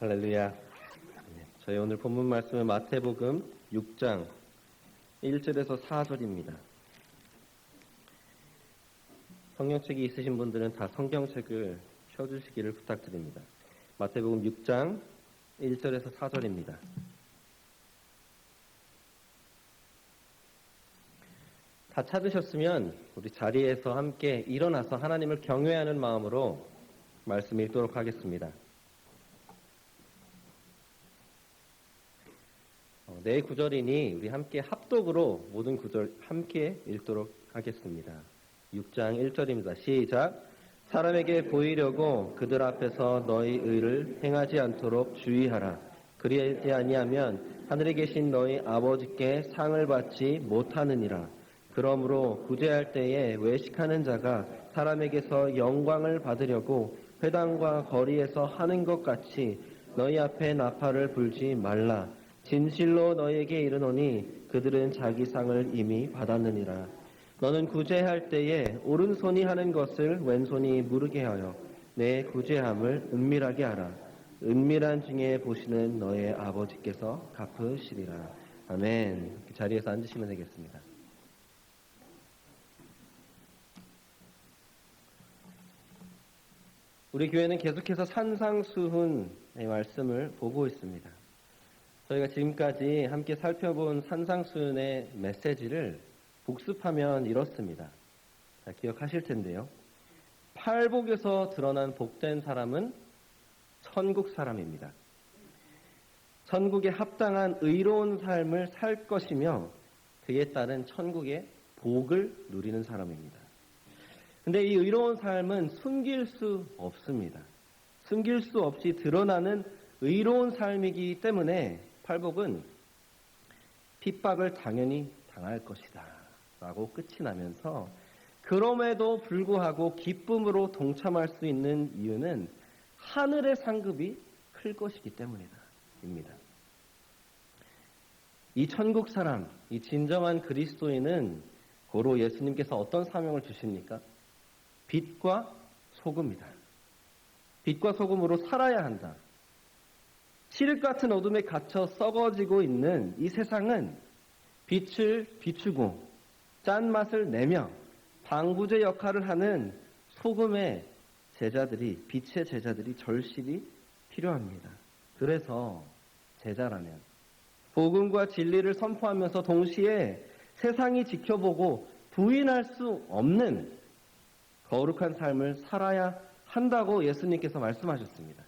할렐루야. 저희 오늘 본문 말씀은 마태복음 6장 1절에서 4절입니다. 성경책이 있으신 분들은 다 성경책을 펴주시기를 부탁드립니다. 마태복음 6장 1절에서 4절입니다. 다 찾으셨으면 우리 자리에서 함께 일어나서 하나님을 경외하는 마음으로 말씀 읽도록 하겠습니다. 네 구절이니 우리 함께 합독으로 모든 구절 함께 읽도록 하겠습니다. 6장 1절입니다. 시작. 사람에게 보이려고 그들 앞에서 너희 의를 행하지 않도록 주의하라. 그리하지 아니하면 하늘에 계신 너희 아버지께 상을 받지 못하느니라. 그러므로 구제할 때에 외식하는 자가 사람에게서 영광을 받으려고 회당과 거리에서 하는 것 같이 너희 앞에 나팔을 불지 말라. 진실로 너희에게 이르노니 그들은 자기 상을 이미 받았느니라. 너는 구제할 때에 오른손이 하는 것을 왼손이 모르게 하여 내 구제함을 은밀하게 하라. 은밀한 중에 보시는 너의 아버지께서 갚으시리라. 아멘. 자리에서 앉으시면 되겠습니다. 우리 교회는 계속해서 산상수훈의 말씀을 보고 있습니다. 저희가 지금까지 함께 살펴본 산상수훈의 메시지를 복습하면 이렇습니다. 자, 기억하실 텐데요. 팔복에서 드러난 복된 사람은 천국 사람입니다. 천국에 합당한 의로운 삶을 살 것이며 그에 따른 천국의 복을 누리는 사람입니다. 근데 이 의로운 삶은 숨길 수 없습니다. 숨길 수 없이 드러나는 의로운 삶이기 때문에 팔복은 핍박을 당연히 당할 것이다 라고 끝이 나면서 그럼에도 불구하고 기쁨으로 동참할 수 있는 이유는 하늘의 상급이 클 것이기 때문입니다. 이 천국 사람, 이 진정한 그리스도인은 고로 예수님께서 어떤 사명을 주십니까? 빛과 소금이다. 빛과 소금으로 살아야 한다. 칠흑 같은 어둠에 갇혀 썩어지고 있는 이 세상은 빛을 비추고 짠맛을 내며 방부제 역할을 하는 소금의 제자들이, 빛의 제자들이 절실히 필요합니다. 그래서 제자라면 복음과 진리를 선포하면서 동시에 세상이 지켜보고 부인할 수 없는 거룩한 삶을 살아야 한다고 예수님께서 말씀하셨습니다.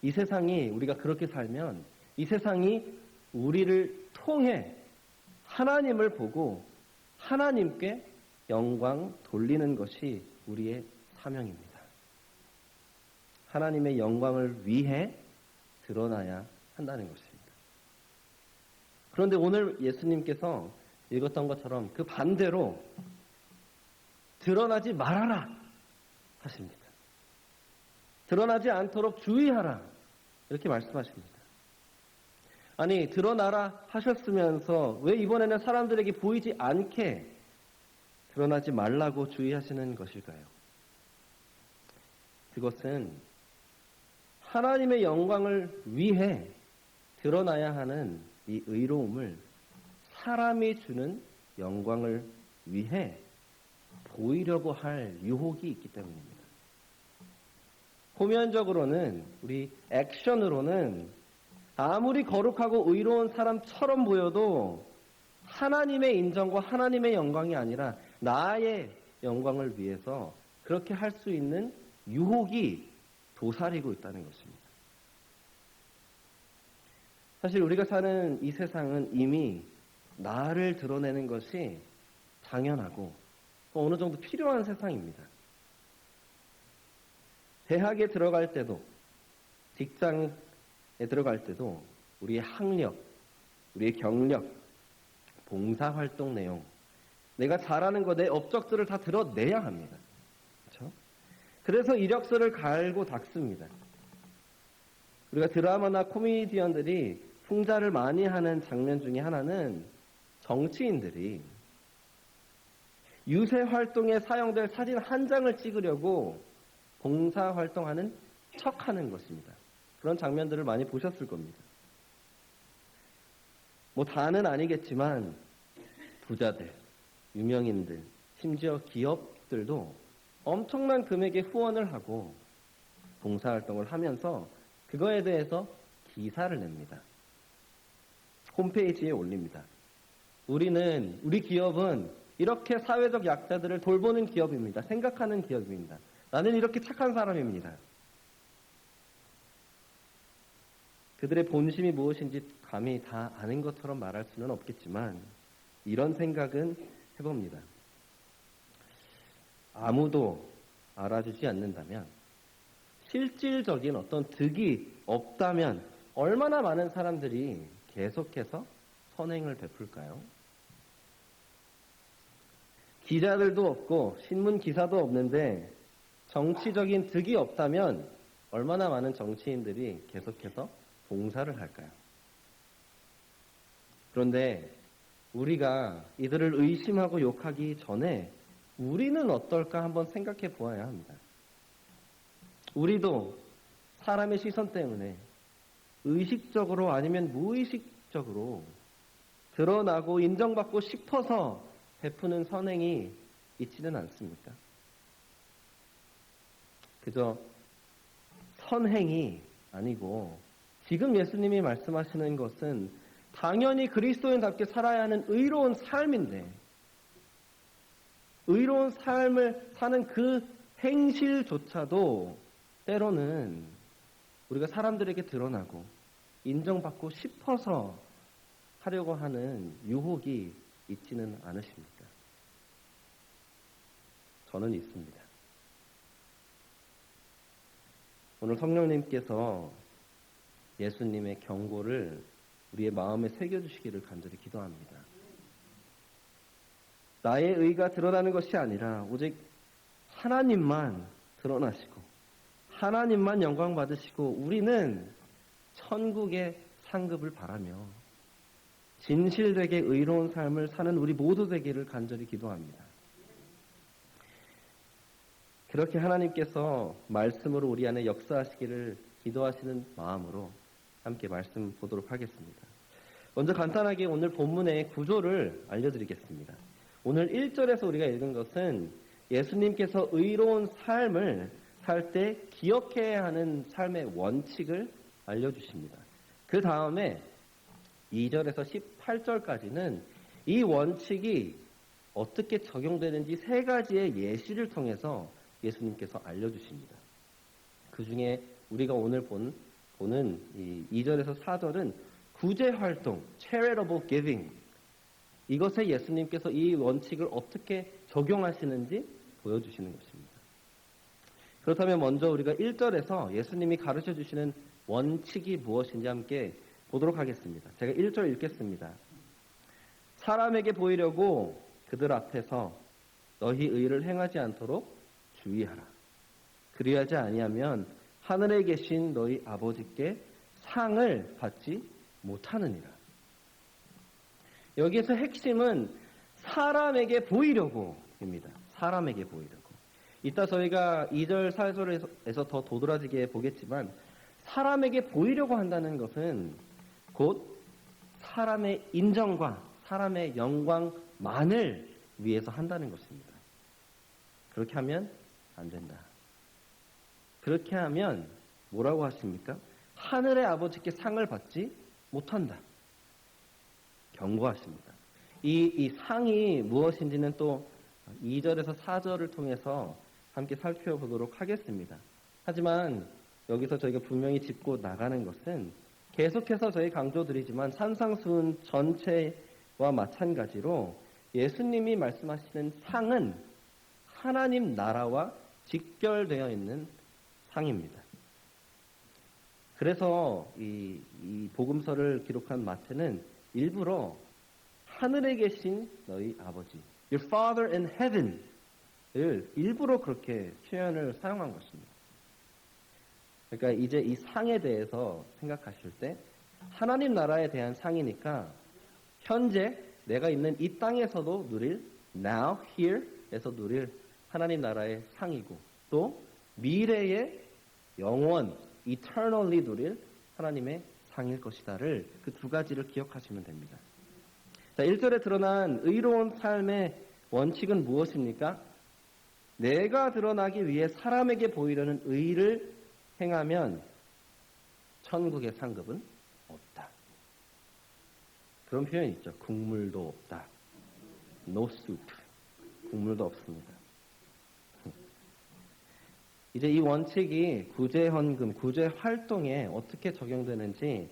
이 세상이 우리가 그렇게 살면 이 세상이 우리를 통해 하나님을 보고 하나님께 영광 돌리는 것이 우리의 사명입니다. 하나님의 영광을 위해 드러나야 한다는 것입니다. 그런데 오늘 예수님께서 읽었던 것처럼 그 반대로 드러나지 말아라 하십니다. 드러나지 않도록 주의하라 이렇게 말씀하십니다. 아니 드러나라 하셨으면서 왜 이번에는 사람들에게 보이지 않게 드러나지 말라고 주의하시는 것일까요? 그것은 하나님의 영광을 위해 드러나야 하는 이 의로움을 사람이 주는 영광을 위해 보이려고 할 유혹이 있기 때문입니다. 표면적으로는 우리 액션으로는 아무리 거룩하고 의로운 사람처럼 보여도 하나님의 인정과 하나님의 영광이 아니라 나의 영광을 위해서 그렇게 할 수 있는 유혹이 도사리고 있다는 것입니다. 사실 우리가 사는 이 세상은 이미 나를 드러내는 것이 당연하고 어느 정도 필요한 세상입니다. 대학에 들어갈 때도 직장에 들어갈 때도 우리의 학력, 우리의 경력, 봉사활동 내용 내가 잘하는 거 내 업적들을 다 드러내야 합니다. 그렇죠? 그래서 이력서를 갈고 닦습니다. 우리가 드라마나 코미디언들이 풍자를 많이 하는 장면 중에 하나는 정치인들이 유세 활동에 사용될 사진 한 장을 찍으려고 봉사활동하는 척하는 것입니다. 그런 장면들을 많이 보셨을 겁니다. 뭐 다는 아니겠지만 부자들, 유명인들, 심지어 기업들도 엄청난 금액의 후원을 하고 봉사활동을 하면서 그거에 대해서 기사를 냅니다. 홈페이지에 올립니다. 우리 기업은 이렇게 사회적 약자들을 돌보는 기업입니다. 생각하는 기업입니다. 나는 이렇게 착한 사람입니다. 그들의 본심이 무엇인지 감히 다 아는 것처럼 말할 수는 없겠지만 이런 생각은 해봅니다. 아무도 알아주지 않는다면, 실질적인 어떤 득이 없다면 얼마나 많은 사람들이 계속해서 선행을 베풀까요? 기자들도 없고 신문 기사도 없는데 정치적인 득이 없다면 얼마나 많은 정치인들이 계속해서 봉사를 할까요? 그런데 우리가 이들을 의심하고 욕하기 전에 우리는 어떨까 한번 생각해 보아야 합니다. 우리도 사람의 시선 때문에 의식적으로 아니면 무의식적으로 드러나고 인정받고 싶어서 베푸는 선행이 있지는 않습니까? 그저 선행이 아니고 지금 예수님이 말씀하시는 것은 당연히 그리스도인답게 살아야 하는 의로운 삶인데, 의로운 삶을 사는 그 행실조차도 때로는 우리가 사람들에게 드러나고 인정받고 싶어서 하려고 하는 유혹이 있지는 않으십니까? 저는 있습니다. 오늘 성령님께서 예수님의 경고를 우리의 마음에 새겨주시기를 간절히 기도합니다. 나의 의가 드러나는 것이 아니라 오직 하나님만 드러나시고 하나님만 영광 받으시고 우리는 천국의 상급을 바라며 진실되게 의로운 삶을 사는 우리 모두 되기를 간절히 기도합니다. 그렇게 하나님께서 말씀으로 우리 안에 역사하시기를 기도하시는 마음으로 함께 말씀 보도록 하겠습니다. 먼저 간단하게 오늘 본문의 구조를 알려드리겠습니다. 오늘 1절에서 우리가 읽은 것은 예수님께서 의로운 삶을 살 때 기억해야 하는 삶의 원칙을 알려주십니다. 그 다음에 2절에서 18절까지는 이 원칙이 어떻게 적용되는지 세 가지의 예시를 통해서 예수님께서 알려주십니다. 그 중에 우리가 오늘 보는 이 2절에서 4절은 구제활동, charitable giving, 이것에 예수님께서 이 원칙을 어떻게 적용하시는지 보여주시는 것입니다. 그렇다면 먼저 우리가 1절에서 예수님이 가르쳐 주시는 원칙이 무엇인지 함께 보도록 하겠습니다. 제가 1절 읽겠습니다. 사람에게 보이려고 그들 앞에서 너희 의를 행하지 않도록 주의하라. 그리하지 아니하면 하늘에 계신 너희 아버지께 상을 받지 못하느니라. 여기에서 핵심은 사람에게 보이려고입니다. 사람에게 보이려고. 이따 저희가 2절, 4절에서 더 도드라지게 보겠지만 사람에게 보이려고 한다는 것은 곧 사람의 인정과 사람의 영광만을 위해서 한다는 것입니다. 그렇게 하면 안 된다. 그렇게 하면 뭐라고 하십니까? 하늘의 아버지께 상을 받지 못한다. 경고하십니다. 이 상이 무엇인지는 또 2절에서 4절을 통해서 함께 살펴보도록 하겠습니다. 하지만 여기서 저희가 분명히 짚고 나가는 것은 계속해서 저희 강조드리지만 산상수훈 전체와 마찬가지로 예수님이 말씀하시는 상은 하나님 나라와 직결되어 있는 상입니다. 그래서 이 복음서를 기록한 마태는 일부러 하늘에 계신 너희 아버지, Your Father in Heaven을 일부러 그렇게 표현을 사용한 것입니다. 그러니까 이제 이 상에 대해서 생각하실 때 하나님 나라에 대한 상이니까 현재 내가 있는 이 땅에서도 누릴 Now, Here에서 누릴 하나님 나라의 상이고 또 미래의 영원 eternally 누릴 하나님의 상일 것이다를 그 두 가지를 기억하시면 됩니다. 자, 1절에 드러난 의로운 삶의 원칙은 무엇입니까? 내가 드러나기 위해 사람에게 보이려는 의를 행하면 천국의 상급은 없다. 그런 표현이 있죠. 국물도 없다. No soup. 국물도 없습니다. 이제 이 원칙이 구제헌금, 구제활동에 어떻게 적용되는지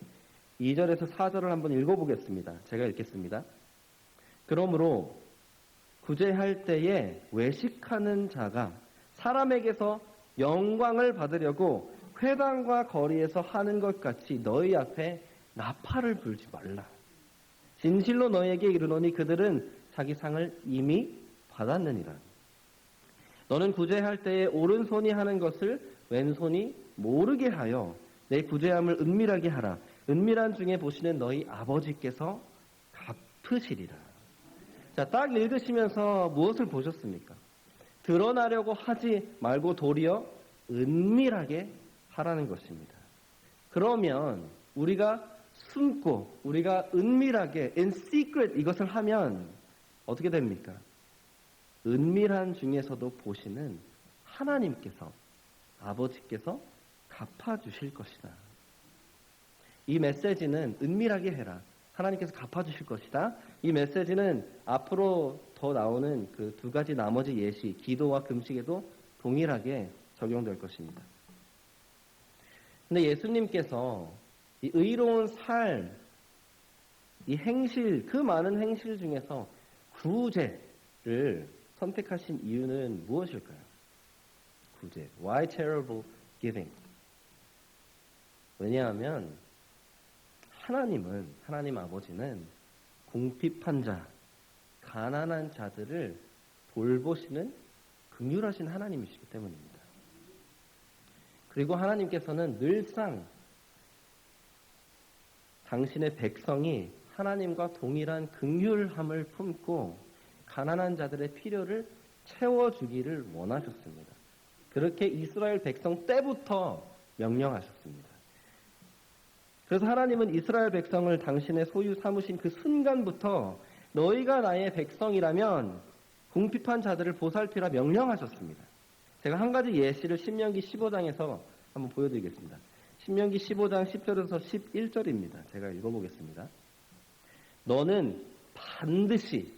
2절에서 4절을 한번 읽어보겠습니다. 제가 읽겠습니다. 그러므로 구제할 때에 외식하는 자가 사람에게서 영광을 받으려고 회당과 거리에서 하는 것 같이 너희 앞에 나팔을 불지 말라. 진실로 너희에게 이르노니 그들은 자기 상을 이미 받았느니라. 너는 구제할 때에 오른손이 하는 것을 왼손이 모르게 하여 내 구제함을 은밀하게 하라. 은밀한 중에 보시는 너희 아버지께서 갚으시리라. 자, 딱 읽으시면서 무엇을 보셨습니까? 드러나려고 하지 말고 도리어 은밀하게 하라는 것입니다. 그러면 우리가 숨고 우리가 은밀하게 in secret 이것을 하면 어떻게 됩니까? 은밀한 중에서도 보시는 하나님께서 아버지께서 갚아주실 것이다. 이 메시지는 은밀하게 해라. 하나님께서 갚아주실 것이다. 이 메시지는 앞으로 더 나오는 그 두 가지 나머지 예시, 기도와 금식에도 동일하게 적용될 것입니다. 근데 예수님께서 이 의로운 삶, 이 행실, 그 많은 행실 중에서 구제를 선택하신 이유는 무엇일까요? 구제. Why charitable giving? 왜냐하면 하나님 아버지는 궁핍한 자, 가난한 자들을 돌보시는 긍휼하신 하나님이시기 때문입니다. 그리고 하나님께서는 늘상 당신의 백성이 하나님과 동일한 긍휼함을 품고 가난한 자들의 필요를 채워주기를 원하셨습니다. 그렇게 이스라엘 백성 때부터 명령하셨습니다. 그래서 하나님은 이스라엘 백성을 당신의 소유 삼으신 그 순간부터 너희가 나의 백성이라면 궁핍한 자들을 보살피라 명령하셨습니다. 제가 한 가지 예시를 신명기 15장에서 한번 보여드리겠습니다. 신명기 15장 10절에서 11절입니다. 제가 읽어보겠습니다. 너는 반드시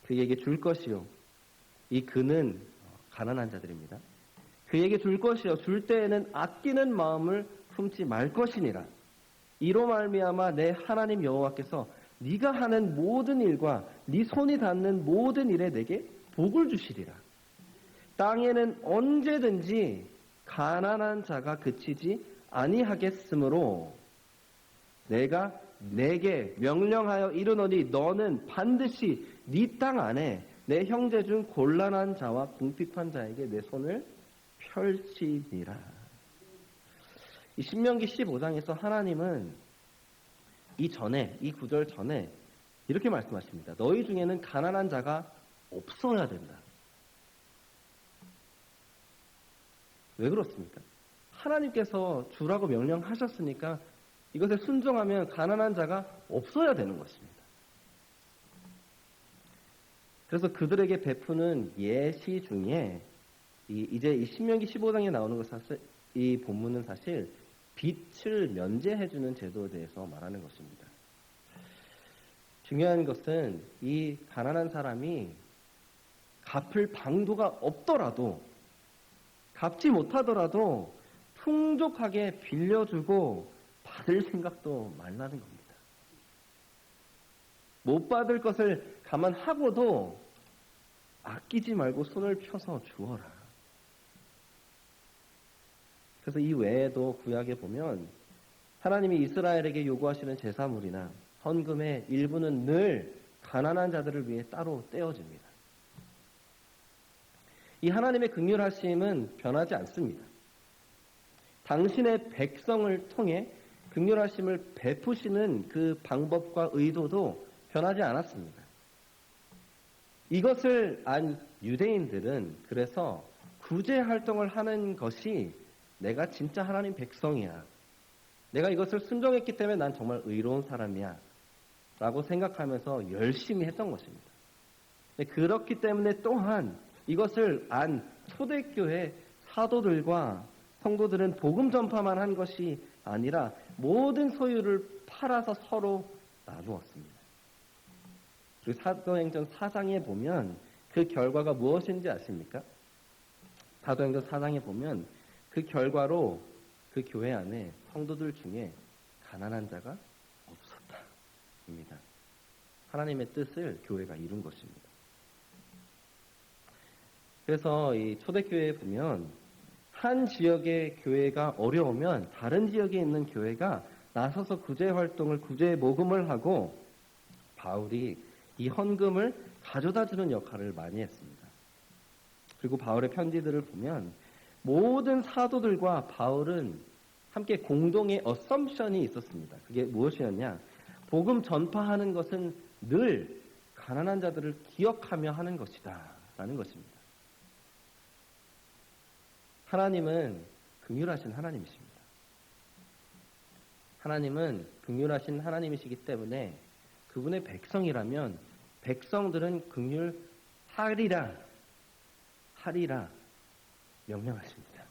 그에게 줄 것이요. 이 그는 가난한 자들입니다. 그에게 줄 것이요. 줄 때에는 아끼는 마음을 품지 말 것이니라. 이로 말미암아 내 하나님 여호와께서 네가 하는 모든 일과 네 손이 닿는 모든 일에 내게 복을 주시리라. 땅에는 언제든지 가난한 자가 그치지 아니하겠으므로 내가 내게 명령하여 이르노니 너는 반드시 네 땅 안에 내 형제 중 곤란한 자와 궁핍한 자에게 내 손을 펼치니라. 이 신명기 15장에서 하나님은 이 구절 전에 이렇게 말씀하십니다. 너희 중에는 가난한 자가 없어야 된다. 왜 그렇습니까? 하나님께서 주라고 명령하셨으니까 이것에 순종하면 가난한 자가 없어야 되는 것입니다. 그래서 그들에게 베푸는 예시 중에 이제 이 신명기 15장에 나오는 것 사실 이 본문은 사실 빚을 면제해주는 제도에 대해서 말하는 것입니다. 중요한 것은 이 가난한 사람이 갚을 방도가 없더라도 갚지 못하더라도 풍족하게 빌려주고 받을 생각도 말라는 겁니다. 못 받을 것을 감안하고도 아끼지 말고 손을 펴서 주어라. 그래서 이 외에도 구약에 보면 하나님이 이스라엘에게 요구하시는 제사물이나 헌금의 일부는 늘 가난한 자들을 위해 따로 떼어집니다. 이 하나님의 긍휼하심은 변하지 않습니다. 당신의 백성을 통해 긍휼하심을 베푸시는 그 방법과 의도도 변하지 않았습니다. 이것을 안 유대인들은 그래서 구제 활동을 하는 것이 내가 진짜 하나님 백성이야. 내가 이것을 순종했기 때문에 난 정말 의로운 사람이야. 라고 생각하면서 열심히 했던 것입니다. 그렇기 때문에 또한 이것을 안 초대교회 사도들과 성도들은 복음 전파만 한 것이 아니라 모든 소유를 팔아서 서로 나누었습니다. 그리고 사도행전 4장에 보면 그 결과가 무엇인지 아십니까? 사도행전 4장에 보면 그 결과로 그 교회 안에 성도들 중에 가난한 자가 없었다입니다. 하나님의 뜻을 교회가 이룬 것입니다. 그래서 이 초대교회에 보면 한 지역의 교회가 어려우면 다른 지역에 있는 교회가 나서서 구제 활동을, 구제 모금을 하고 바울이 이 헌금을 가져다 주는 역할을 많이 했습니다. 그리고 바울의 편지들을 보면 모든 사도들과 바울은 함께 공동의 어썸션이 있었습니다. 그게 무엇이었냐? 복음 전파하는 것은 늘 가난한 자들을 기억하며 하는 것이다 라는 것입니다. 하나님은 긍휼하신 하나님이십니다. 하나님은 긍휼하신 하나님이시기 때문에 그분의 백성이라면 백성들은 긍휼하리라 명령하십니다.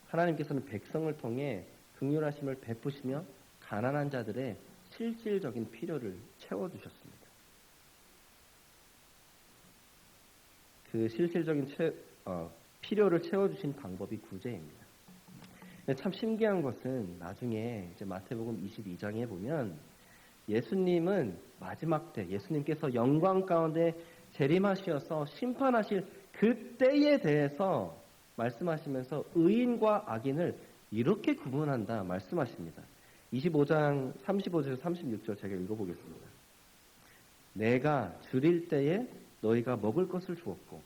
하나님께서는 백성을 통해 긍휼하심을 베푸시며 가난한 자들의 실질적인 필요를 채워주셨습니다. 그 실질적인 필요를 채워주신 방법이 구제입니다. 참 신기한 것은 나중에 이제 마태복음 22장에 보면 예수님은 마지막 때 예수님께서 영광 가운데 재림하시어서 심판하실 그때에 대해서 말씀하시면서 의인과 악인을 이렇게 구분한다 말씀하십니다. 25장 35절에서 36절 제가 읽어보겠습니다. 내가 줄일 때에 너희가 먹을 것을 주었고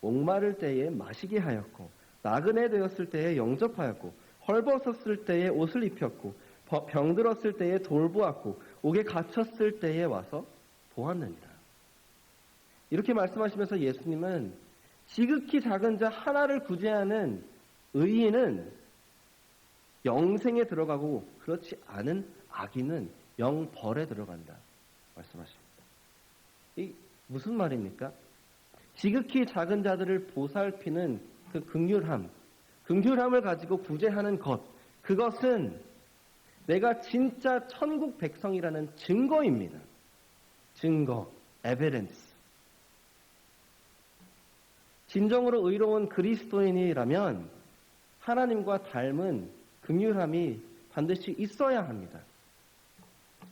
목마를 때에 마시게 하였고 나그네 되었을 때에 영접하였고 헐벗었을 때에 옷을 입혔고 병들었을 때에 돌보았고 옥에 갇혔을 때에 와서 보았느니라. 이렇게 말씀하시면서 예수님은 지극히 작은 자 하나를 구제하는 의인은 영생에 들어가고 그렇지 않은 악인은 영벌에 들어간다 말씀하십니다. 이 무슨 말입니까? 지극히 작은 자들을 보살피는 그 긍휼함을 가지고 구제하는 것, 그것은 내가 진짜 천국 백성이라는 증거입니다. 증거, 에비던스. 진정으로 의로운 그리스도인이라면 하나님과 닮은 긍휼함이 반드시 있어야 합니다.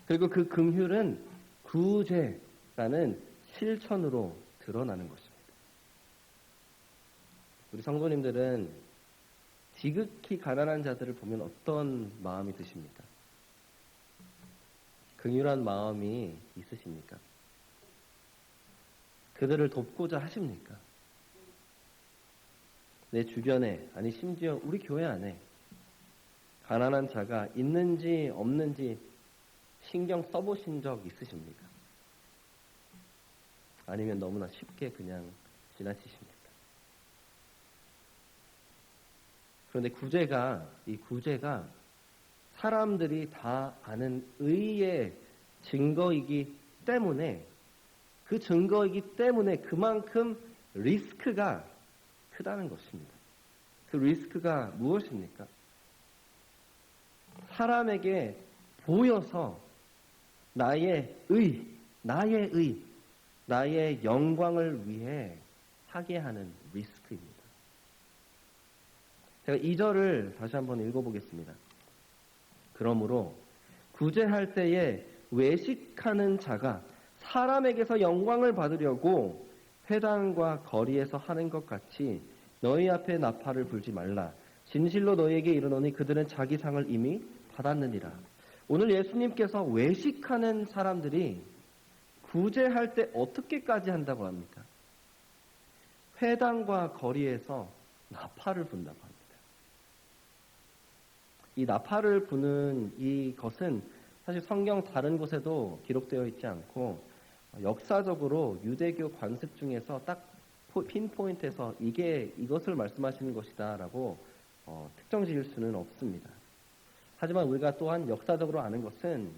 그리고 그 긍휼은 구제라는 실천으로 드러나는 것입니다. 우리 성도님들은 지극히 가난한 자들을 보면 어떤 마음이 드십니까? 긍휼한 마음이 있으십니까? 그들을 돕고자 하십니까? 내 주변에, 아니 심지어 우리 교회 안에 가난한 자가 있는지 없는지 신경 써보신 적 있으십니까? 아니면 너무나 쉽게 그냥 지나치십니까? 그런데 이 구제가 사람들이 다 아는 의의 증거이기 때문에 그 증거이기 때문에 그만큼 리스크가 크다는 것입니다. 그 리스크가 무엇입니까? 사람에게 보여서 나의 영광을 위해 하게 하는 리스크입니다. 제가 2절을 다시 한번 읽어보겠습니다. 그러므로 구제할 때에 외식하는 자가 사람에게서 영광을 받으려고 회당과 거리에서 하는 것 같이 너희 앞에 나팔을 불지 말라. 진실로 너희에게 이르노니 그들은 자기 상을 이미 받았느니라. 오늘 예수님께서 외식하는 사람들이 구제할 때 어떻게까지 한다고 합니까? 회당과 거리에서 나팔을 분다고 합니다. 이 나팔을 부는 이것은 사실 성경 다른 곳에도 기록되어 있지 않고 역사적으로 유대교 관습 중에서 딱 핀포인트에서 이것을 말씀하시는 것이다라고 특정 지을 수는 없습니다. 하지만 우리가 또한 역사적으로 아는 것은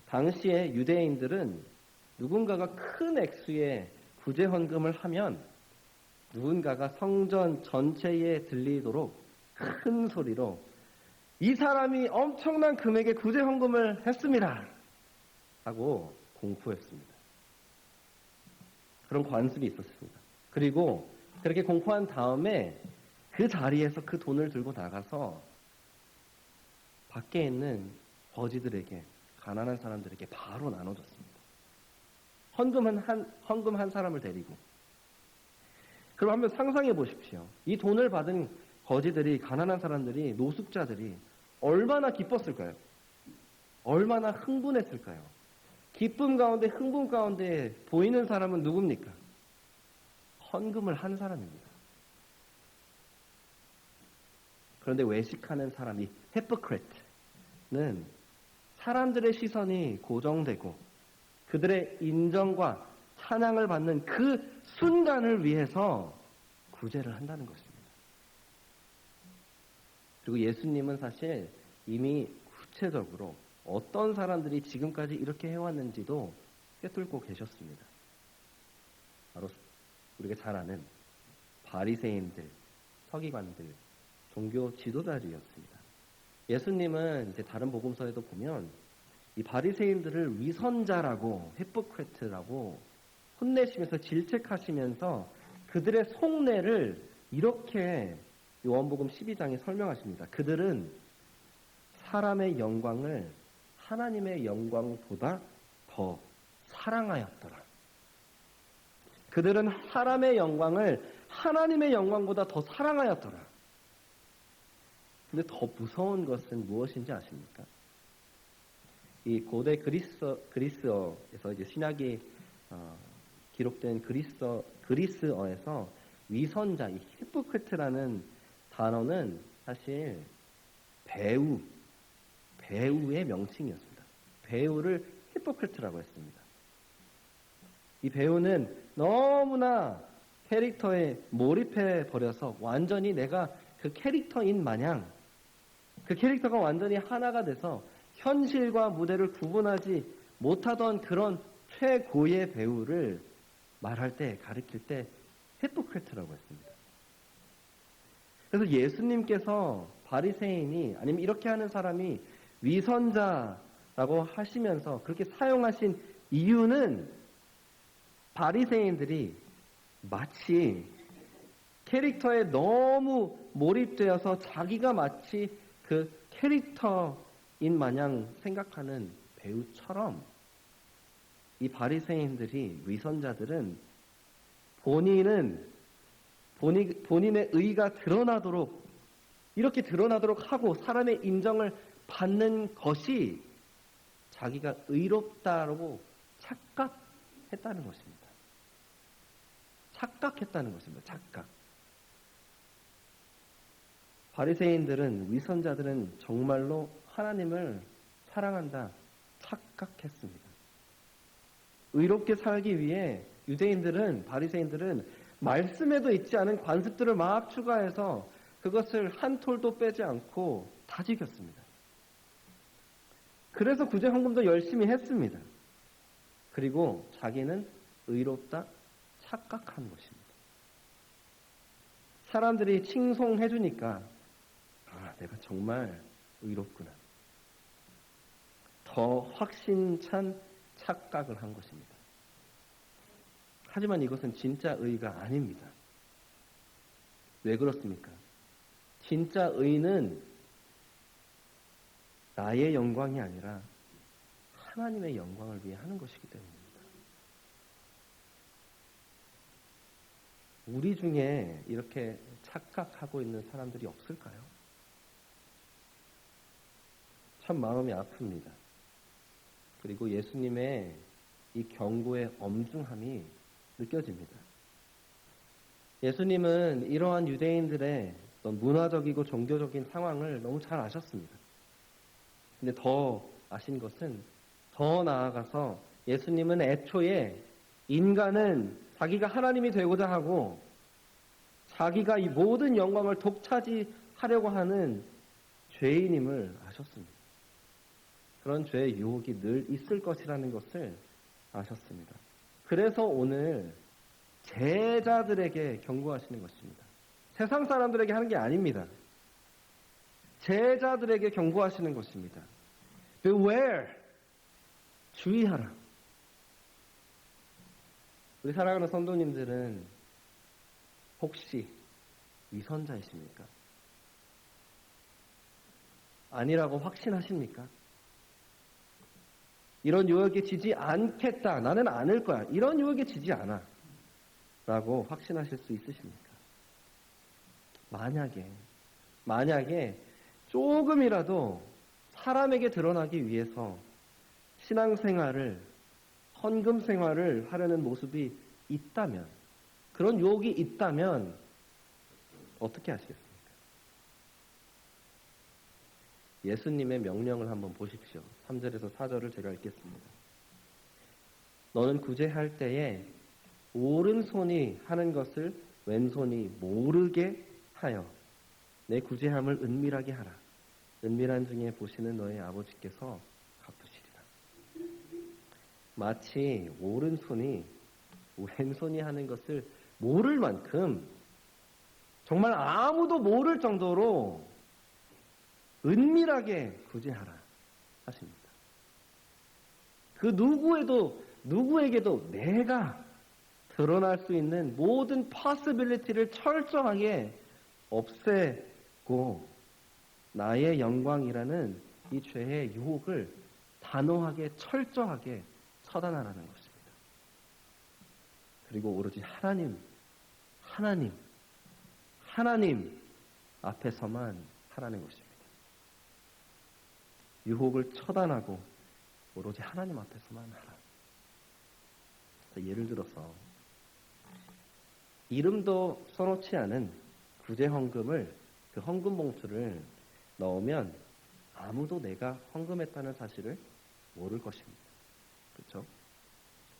당시에 유대인들은 누군가가 큰 액수의 구제 헌금을 하면 누군가가 성전 전체에 들리도록 큰 소리로 이 사람이 엄청난 금액의 구제 헌금을 했습니다 하고 공포했습니다. 그런 관습이 있었습니다. 그리고 그렇게 공포한 다음에 그 자리에서 그 돈을 들고 나가서 밖에 있는 거지들에게, 가난한 사람들에게 바로 나눠줬습니다. 헌금 한 사람을 데리고. 그럼 한번 상상해 보십시오. 이 돈을 받은 거지들이, 가난한 사람들이, 노숙자들이 얼마나 기뻤을까요? 얼마나 흥분했을까요? 기쁨 가운데, 흥분 가운데 보이는 사람은 누굽니까? 헌금을 한 사람입니다. 그런데 외식하는 사람이, 히포크리트는 사람들의 시선이 고정되고 그들의 인정과 찬양을 받는 그 순간을 위해서 구제를 한다는 것입니다. 그리고 예수님은 사실 이미 구체적으로 어떤 사람들이 지금까지 이렇게 해왔는지도 꿰뚫고 계셨습니다. 바로 우리가 잘 아는 바리새인들, 서기관들, 종교 지도자들이었습니다. 예수님은 이제 다른 복음서에도 보면 이 바리새인들을 위선자라고, 히포크리트라고 혼내시면서 질책하시면서 그들의 속내를 이렇게 요한복음 12장에 설명하십니다. 그들은 사람의 영광을 하나님의 영광보다 더 사랑하였더라. 그들은 사람의 영광을 하나님의 영광보다 더 사랑하였더라. 근데 더 무서운 것은 무엇인지 아십니까? 이 고대 그리스어에서 이제 신약이 기록된 그리스어에서 위선자, 이 히포크리트라는 단어는 사실 배우의 명칭이었습니다. 배우를 히포크리트라고 했습니다. 이 배우는 너무나 캐릭터에 몰입해 버려서 완전히 내가 그 캐릭터인 마냥 그 캐릭터가 완전히 하나가 돼서 현실과 무대를 구분하지 못하던 그런 최고의 배우를 말할 때, 가르칠 때 히포크리트라고 했습니다. 그래서 예수님께서 바리새인이 아니면 이렇게 하는 사람이 위선자라고 하시면서 그렇게 사용하신 이유는 바리새인들이 마치 캐릭터에 너무 몰입되어서 자기가 마치 그 캐릭터인 마냥 생각하는 배우처럼 이 바리새인들이, 위선자들은 본인의 의가 드러나도록, 이렇게 드러나도록 하고 사람의 인정을 받는 것이 자기가 의롭다고 착각했다는 것입니다. 착각했다는 것입니다. 착각. 바리새인들은, 위선자들은 정말로 하나님을 사랑한다 착각했습니다. 의롭게 살기 위해 유대인들은, 바리새인들은 말씀에도 있지 않은 관습들을 막 추가해서 그것을 한 톨도 빼지 않고 다 지켰습니다. 그래서 구제 헌금도 열심히 했습니다. 그리고 자기는 의롭다 착각한 것입니다. 사람들이 칭송해주니까 내가 정말 의롭구나. 더 확신찬 착각을 한 것입니다. 하지만 이것은 진짜 의가 아닙니다. 왜 그렇습니까? 진짜 의는 나의 영광이 아니라 하나님의 영광을 위해 하는 것이기 때문입니다. 우리 중에 이렇게 착각하고 있는 사람들이 없을까요? 참 마음이 아픕니다. 그리고 예수님의 이 경고의 엄중함이 느껴집니다. 예수님은 이러한 유대인들의 어떤 문화적이고 종교적인 상황을 너무 잘 아셨습니다. 근데 더 아신 것은, 더 나아가서 예수님은 애초에 인간은 자기가 하나님이 되고자 하고 자기가 이 모든 영광을 독차지하려고 하는 죄인임을 아셨습니다. 그런 죄의 유혹이 늘 있을 것이라는 것을 아셨습니다. 그래서 오늘 제자들에게 경고하시는 것입니다. 세상 사람들에게 하는 게 아닙니다. 제자들에게 경고하시는 것입니다. Beware! 주의하라. 우리 사랑하는 성도님들은 혹시 위선자이십니까? 아니라고 확신하십니까? 이런 유혹에 지지 않겠다. 나는 않을 거야. 이런 유혹에 지지 않아. 라고 확신하실 수 있으십니까? 만약에 조금이라도 사람에게 드러나기 위해서 신앙생활을, 헌금생활을 하려는 모습이 있다면, 그런 유혹이 있다면 어떻게 하시겠습니까? 예수님의 명령을 한번 보십시오. 3절에서 4절을 제가 읽겠습니다. 너는 구제할 때에 오른손이 하는 것을 왼손이 모르게 하여 내 구제함을 은밀하게 하라. 은밀한 중에 보시는 너의 아버지께서 갚으시리라. 마치 오른손이 왼손이 하는 것을 모를 만큼 정말 아무도 모를 정도로 은밀하게 구제하라 하십니다. 그 누구에게도 내가 드러날 수 있는 모든 possibility를 철저하게 없애고 나의 영광이라는 이 죄의 유혹을 단호하게 철저하게 처단하라는 것입니다. 그리고 오로지 하나님 앞에서만 하라는 것입니다. 유혹을 처단하고 오로지 하나님 앞에서만 하라. 예를 들어서 이름도 써놓지 않은 구제 헌금을 그 헌금 봉투를 넣으면 아무도 내가 헌금했다는 사실을 모를 것입니다. 그렇죠?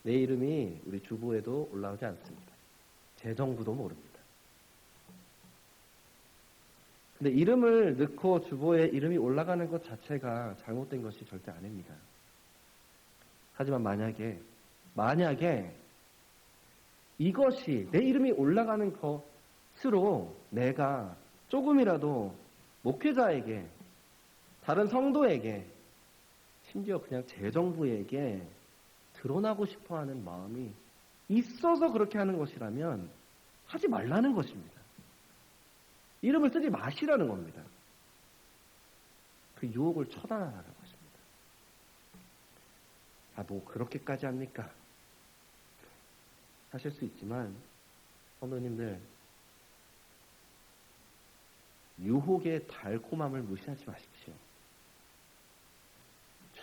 내 이름이 우리 주보에도 올라오지 않습니다. 재정부도 모릅니다. 근데 이름을 넣고 주보에 이름이 올라가는 것 자체가 잘못된 것이 절대 아닙니다. 하지만 만약에 이것이 내 이름이 올라가는 것으로 내가 조금이라도 목회자에게, 다른 성도에게, 심지어 그냥 재정부에게 드러나고 싶어하는 마음이 있어서 그렇게 하는 것이라면 하지 말라는 것입니다. 이름을 쓰지 마시라는 겁니다. 그 유혹을 처단하라는 것입니다. 뭐 그렇게까지 합니까? 하실 수 있지만 성도님들, 유혹의 달콤함을 무시하지 마십시오.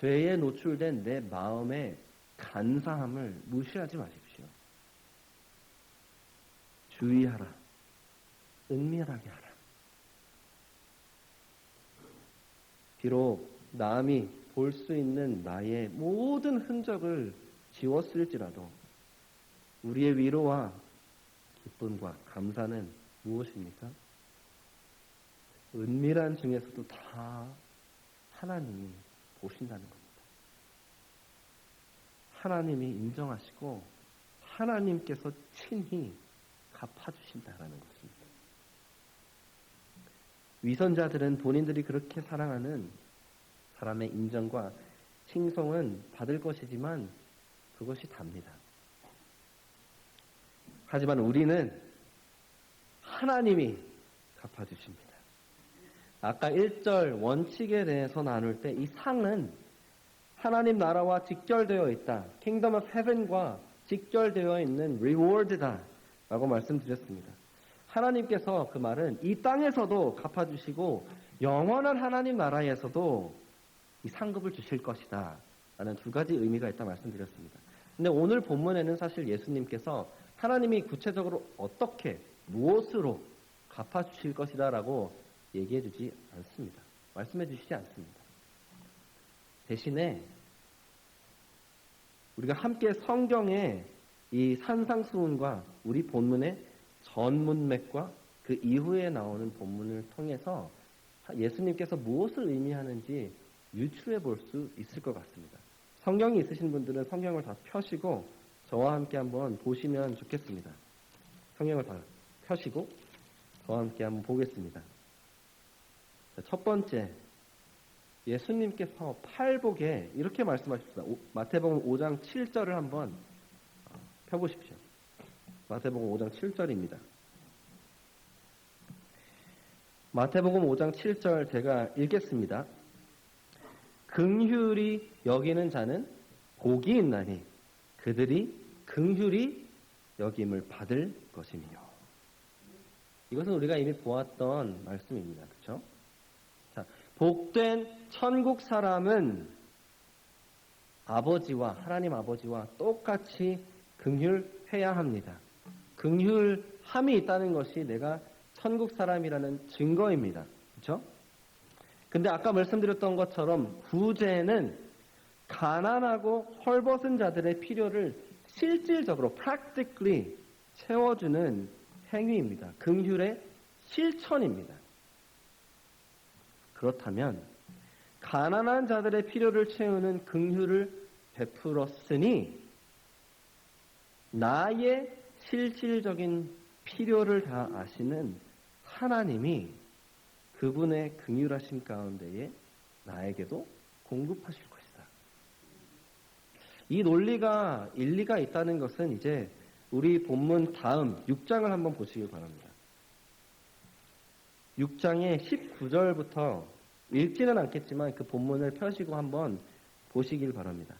죄에 노출된 내 마음의 간사함을 무시하지 마십시오. 주의하라. 은밀하게 하라. 비록 남이 볼 수 있는 나의 모든 흔적을 지웠을지라도 우리의 위로와 기쁨과 감사는 무엇입니까? 은밀한 중에서도 다 하나님이 보신다는 겁니다. 하나님이 인정하시고 하나님께서 친히 갚아주신다라는 것입니다. 위선자들은 본인들이 그렇게 사랑하는 사람의 인정과 칭송은 받을 것이지만 그것이 답니다. 하지만 우리는 하나님이 갚아주십니다. 아까 1절 원칙에 대해서 나눌 때 이 상은 하나님 나라와 직결되어 있다. Kingdom of Heaven과 직결되어 있는 reward다 라고 말씀드렸습니다. 하나님께서 그 말은 이 땅에서도 갚아주시고 영원한 하나님 나라에서도 이 상급을 주실 것이다 라는 두 가지 의미가 있다 말씀드렸습니다. 근데 오늘 본문에는 사실 예수님께서 하나님이 구체적으로 어떻게, 무엇으로 갚아주실 것이다 라고 얘기해 주지 않습니다. 말씀해 주시지 않습니다. 대신에 우리가 함께 성경의 이 산상수훈과 우리 본문의 전문맥과 그 이후에 나오는 본문을 통해서 예수님께서 무엇을 의미하는지 유추해 볼 수 있을 것 같습니다. 성경이 있으신 분들은 성경을 다 펴시고 저와 함께 한번 보시면 좋겠습니다. 성경을 다 펴시고 저와 함께 한번 보겠습니다. 첫 번째, 예수님께서 팔복에 이렇게 말씀하십니다. 마태복음 5장 7절을 한번 펴보십시오. 마태복음 5장 7절입니다. 마태복음 5장 7절 제가 읽겠습니다. 긍휼히 여기는 자는 복이 있나니 그들이 긍휼히 여김을 받을 것이며. 이것은 우리가 이미 보았던 말씀입니다. 그렇죠? 자, 복된 천국 사람은 아버지와 하나님 아버지와 똑같이 긍휼해야 합니다. 긍휼함이 있다는 것이 내가 천국 사람이라는 증거입니다. 그렇죠? 근데 아까 말씀드렸던 것처럼 구제는 가난하고 헐벗은 자들의 필요를 실질적으로 practically 채워주는 행위입니다. 긍휼의 실천입니다. 그렇다면 가난한 자들의 필요를 채우는 긍휼을 베풀었으니 나의 실질적인 필요를 다 아시는 하나님이 그분의 긍휼하심 가운데에 나에게도 공급하실 것이다. 이 논리가 일리가 있다는 것은 이제 우리 본문 다음 6장을 한번 보시길 바랍니다. 6장의 19절부터 읽지는 않겠지만 그 본문을 펴시고 한번 보시길 바랍니다.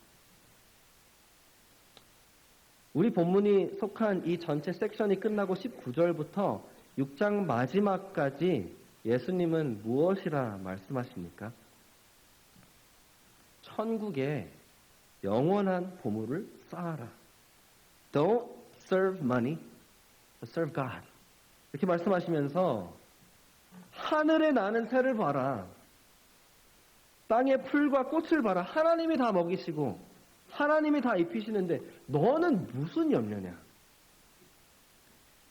우리 본문이 속한 이 전체 섹션이 끝나고 19절부터 6장 마지막까지 예수님은 무엇이라 말씀하십니까? 천국에 영원한 보물을 쌓아라. Don't serve money, but serve God. 이렇게 말씀하시면서 하늘에 나는 새를 봐라. 땅의 풀과 꽃을 봐라. 하나님이 다 먹이시고 하나님이 다 입히시는데 너는 무슨 염려냐?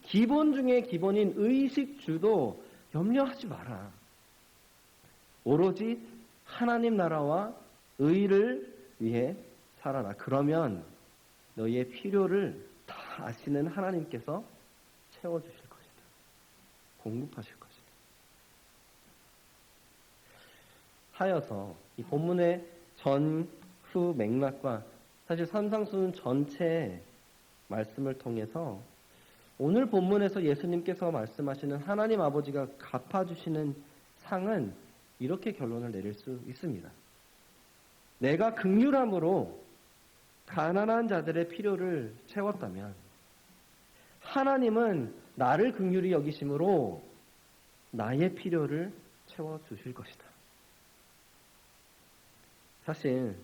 기본 중에 기본인 의식주도 염려하지 마라. 오로지 하나님 나라와 의를 위해 살아라. 그러면 너희의 필요를 다 아시는 하나님께서 채워주실 것이다. 공급하실 것이다. 하여서 이 본문의 전후 맥락과 사실 산상수훈 전체의 말씀을 통해서 오늘 본문에서 예수님께서 말씀하시는 하나님 아버지가 갚아주시는 상은 이렇게 결론을 내릴 수 있습니다. 내가 긍휼함으로 가난한 자들의 필요를 채웠다면 하나님은 나를 긍휼히 여기심으로 나의 필요를 채워주실 것이다. 사실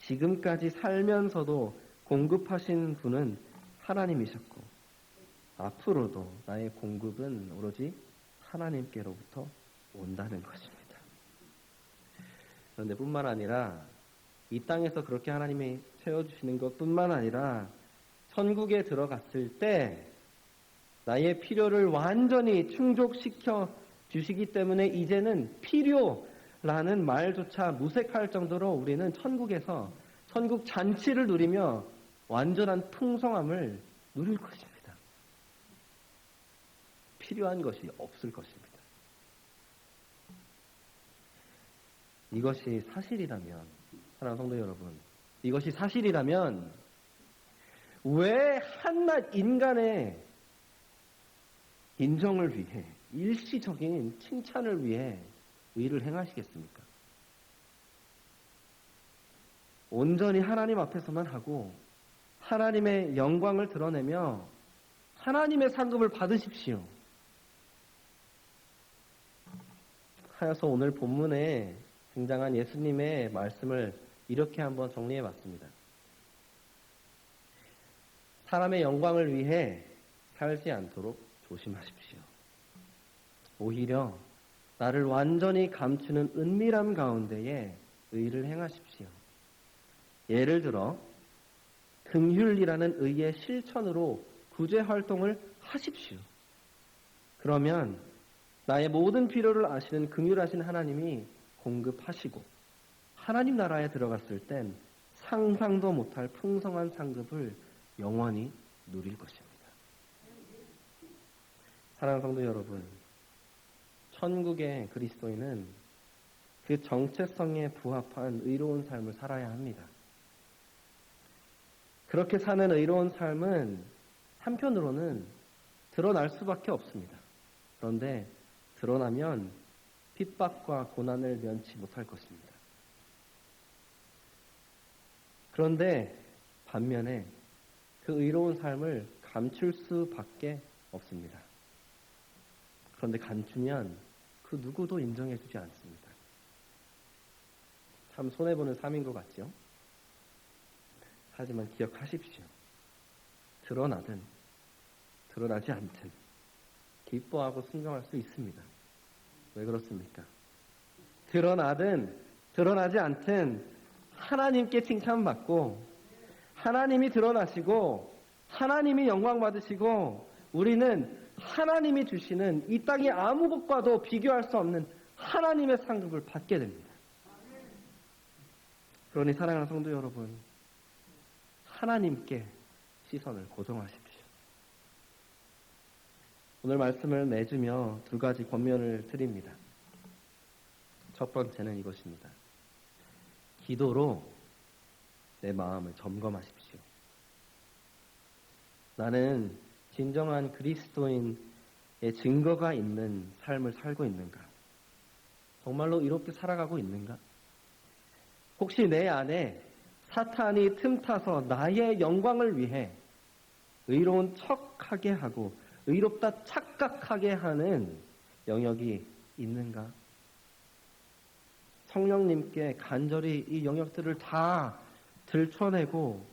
지금까지 살면서도 공급하신 분은 하나님이셨고 앞으로도 나의 공급은 오로지 하나님께로부터 온다는 것입니다. 그런데 뿐만 아니라 이 땅에서 그렇게 하나님이 채워주시는 것뿐만 아니라 천국에 들어갔을 때 나의 필요를 완전히 충족시켜 주시기 때문에 이제는 필요라는 말조차 무색할 정도로 우리는 천국에서 천국 잔치를 누리며 완전한 풍성함을 누릴 것입니다. 필요한 것이 없을 것입니다. 이것이 사실이라면, 사랑하는 성도 여러분, 이것이 사실이라면 왜 한낱 인간의 인정을 위해, 일시적인 칭찬을 위해 의를 행하시겠습니까? 온전히 하나님 앞에서만 하고 하나님의 영광을 드러내며 하나님의 상급을 받으십시오. 하여서 오늘 본문에 등장한 예수님의 말씀을 이렇게 한번 정리해 봤습니다. 사람의 영광을 위해 살지 않도록 조심하십시오. 오히려 나를 완전히 감추는 은밀함 가운데에 의를 행하십시오. 예를 들어 긍휼이라는 의의 실천으로 구제 활동을 하십시오. 그러면 나의 모든 필요를 아시는 긍휼하신 하나님이 공급하시고 하나님 나라에 들어갔을 땐 상상도 못할 풍성한 상급을 영원히 누릴 것입니다. 사랑하는 성도 여러분, 천국의 그리스도인은 그 정체성에 부합한 의로운 삶을 살아야 합니다. 그렇게 사는 의로운 삶은 한편으로는 드러날 수밖에 없습니다. 그런데 드러나면 핍박과 고난을 면치 못할 것입니다. 그런데 반면에 그 의로운 삶을 감출 수밖에 없습니다. 그런데 감추면 그 누구도 인정해주지 않습니다. 참 손해보는 삶인 것 같죠? 하지만 기억하십시오. 드러나든 드러나지 않든 기뻐하고 순종할 수 있습니다. 왜 그렇습니까? 드러나든 드러나지 않든 하나님께 칭찬받고 하나님이 드러나시고 하나님이 영광 받으시고 우리는 하나님이 주시는 이 땅의 아무 것과도 비교할 수 없는 하나님의 상급을 받게 됩니다. 그러니 사랑하는 성도 여러분, 하나님께 시선을 고정하십시오. 오늘 말씀을 맺으며 두 가지 권면을 드립니다. 첫 번째는 이것입니다. 기도로 내 마음을 점검하십시오. 나는 진정한 그리스도인의 증거가 있는 삶을 살고 있는가? 정말로 이렇게 살아가고 있는가? 혹시 내 안에 사탄이 틈타서 나의 영광을 위해 의로운 척하게 하고 의롭다 착각하게 하는 영역이 있는가? 성령님께 간절히 이 영역들을 다 들춰내고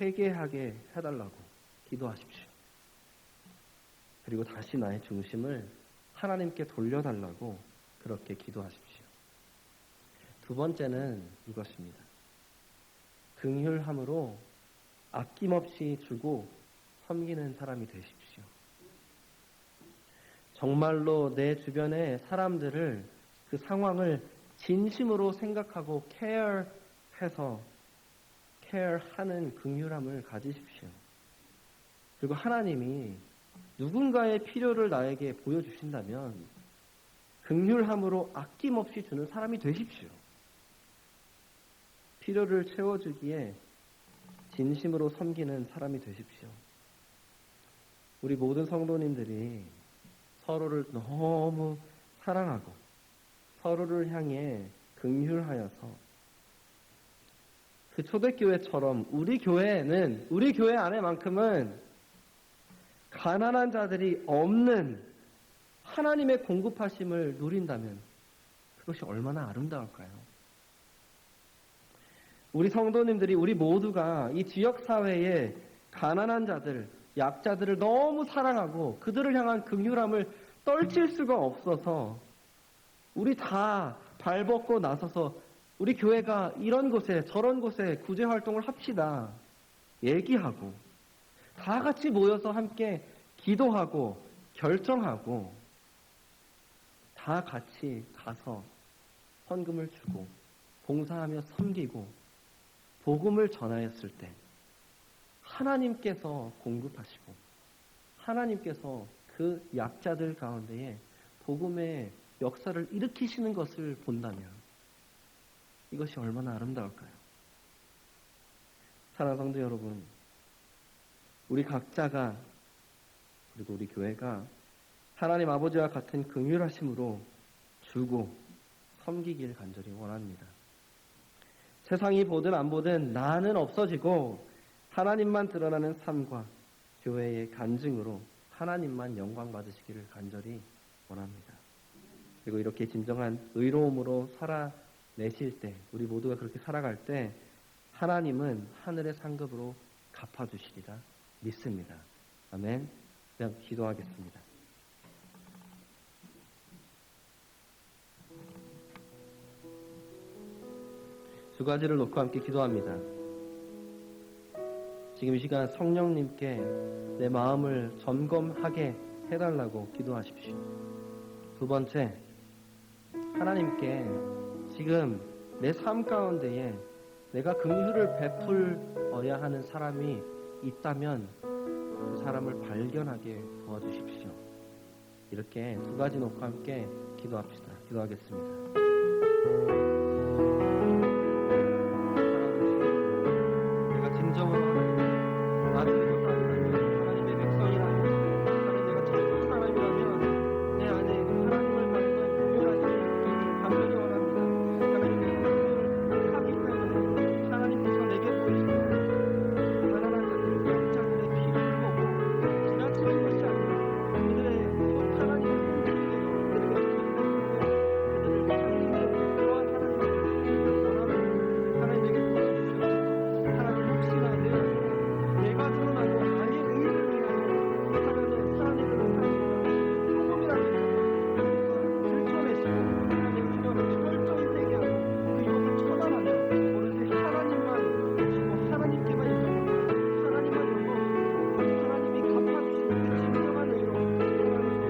회개하게 해달라고 기도하십시오. 그리고 다시 나의 중심을 하나님께 돌려달라고 그렇게 기도하십시오. 두 번째는 이것입니다. 긍휼함으로 아낌없이 주고 섬기는 사람이 되십시오. 정말로 내 주변의 사람들을 그 상황을 진심으로 생각하고 케어하는 긍휼함을 가지십시오. 그리고 하나님이 누군가의 필요를 나에게 보여주신다면 긍휼함으로 아낌없이 주는 사람이 되십시오. 필요를 채워주기에 진심으로 섬기는 사람이 되십시오. 우리 모든 성도님들이 서로를 너무 사랑하고 서로를 향해 긍휼하여서 그 초대교회처럼 우리 교회 안에만큼은 가난한 자들이 없는 하나님의 공급하심을 누린다면 그것이 얼마나 아름다울까요? 우리 성도님들이 우리 모두가 이 지역사회의 가난한 자들, 약자들을 너무 사랑하고 그들을 향한 긍휼함을 떨칠 수가 없어서 우리 다 발벗고 나서서 우리 교회가 이런 곳에 저런 곳에 구제활동을 합시다 얘기하고 다 같이 모여서 함께 기도하고 결정하고 다 같이 가서 헌금을 주고 봉사하며 섬기고 복음을 전하였을 때 하나님께서 공급하시고 하나님께서 그 약자들 가운데에 복음의 역사를 일으키시는 것을 본다면 이것이 얼마나 아름다울까요? 사랑하는 성도 여러분, 우리 각자가 그리고 우리 교회가 하나님 아버지와 같은 긍휼하심으로 주고 섬기길 간절히 원합니다. 세상이 보든 안 보든 나는 없어지고 하나님만 드러나는 삶과 교회의 간증으로 하나님만 영광 받으시기를 간절히 원합니다. 그리고 이렇게 진정한 의로움으로 살아내실 때, 우리 모두가 그렇게 살아갈 때 하나님은 하늘의 상급으로 갚아주시리라 믿습니다. 아멘. 그냥 기도하겠습니다. 두 가지를 놓고 함께 기도합니다. 지금 이 시간 성령님께 내 마음을 점검하게 해달라고 기도하십시오. 두 번째, 하나님께 지금 내 삶 가운데에 내가 긍휼을 베풀어야 하는 사람이 있다면 그 사람을 발견하게 도와주십시오. 이렇게 두 가지 놓고 함께 기도합시다. 기도하겠습니다. 내가 진정으로 나를 하나님의 백성이라면, 하나님 내가 참 사람이라면 내 안에 하나님을 닮은 긍휼하심을 간절히 원합니다. 하나님 내 긍휼을 하기 때문에 하나님께서 내게 보이시는 가난한 자들, 약자들의 피를 보고 지나치는 것이 아니라 그들의 하나님을 흔들리게 그들에게 그들을 살리는 그러한 하나님의 원함을 하나님에게 보여주시옵소서. 하나님 혹시나 내 안에 내가 드러나고 나의 의를 위하여 하나님을 살리는 조금이라도 들춰내시고 하나님 주여 철저히 되게 하고 그 욕을 처단하며 오로지 하나님만 보시고 하나님께만 인정하고 하나님만 욕하고 하나님이 갚아주시는 그 진정한 의로 살아가시도록 주시옵소서.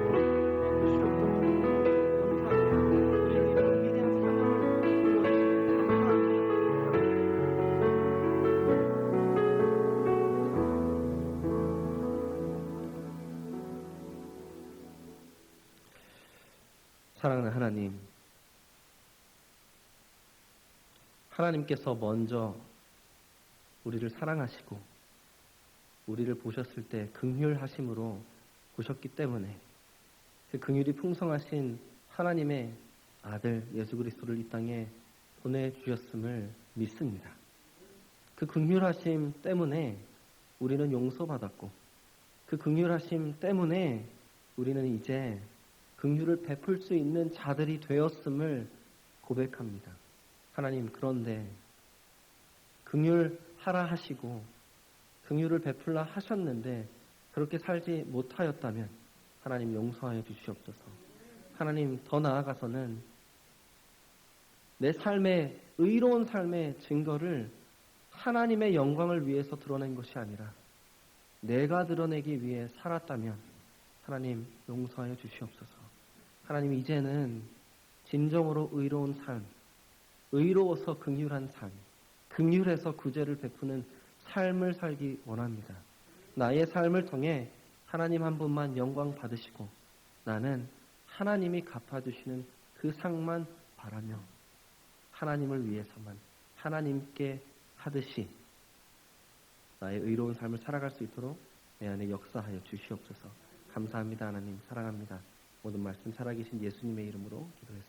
감사합니다. 우리에게 이런 위대한 사명을 부여주시니 감사합니다. 사랑하는 하나님, 하나님께서 먼저 우리를 사랑하시고 우리를 보셨을 때 긍휼하심으로 보셨기 때문에 그 긍휼이 풍성하신 하나님의 아들 예수 그리스도를 이 땅에 보내주셨음을 믿습니다. 그 긍휼하심 때문에 우리는 용서받았고 그 긍휼하심 때문에 우리는 이제 긍휼을 베풀 수 있는 자들이 되었음을 고백합니다. 하나님, 그런데 긍휼하라 하시고 긍휼을 베풀라 하셨는데 그렇게 살지 못하였다면 하나님 용서하여 주시옵소서. 하나님, 더 나아가서는 내 삶의 의로운 삶의 증거를 하나님의 영광을 위해서 드러낸 것이 아니라 내가 드러내기 위해 살았다면 하나님 용서하여 주시옵소서. 하나님, 이제는 진정으로 의로운 삶, 의로워서 긍휼한 삶, 긍휼해서 구제를 베푸는 삶을 살기 원합니다. 나의 삶을 통해 하나님 한 분만 영광 받으시고 나는 하나님이 갚아주시는 그 상만 바라며 하나님을 위해서만 하나님께 하듯이 나의 의로운 삶을 살아갈 수 있도록 내 안에 역사하여 주시옵소서. 감사합니다. 하나님, 사랑합니다. 모든 말씀 살아계신 예수님의 이름으로 기도했습니다.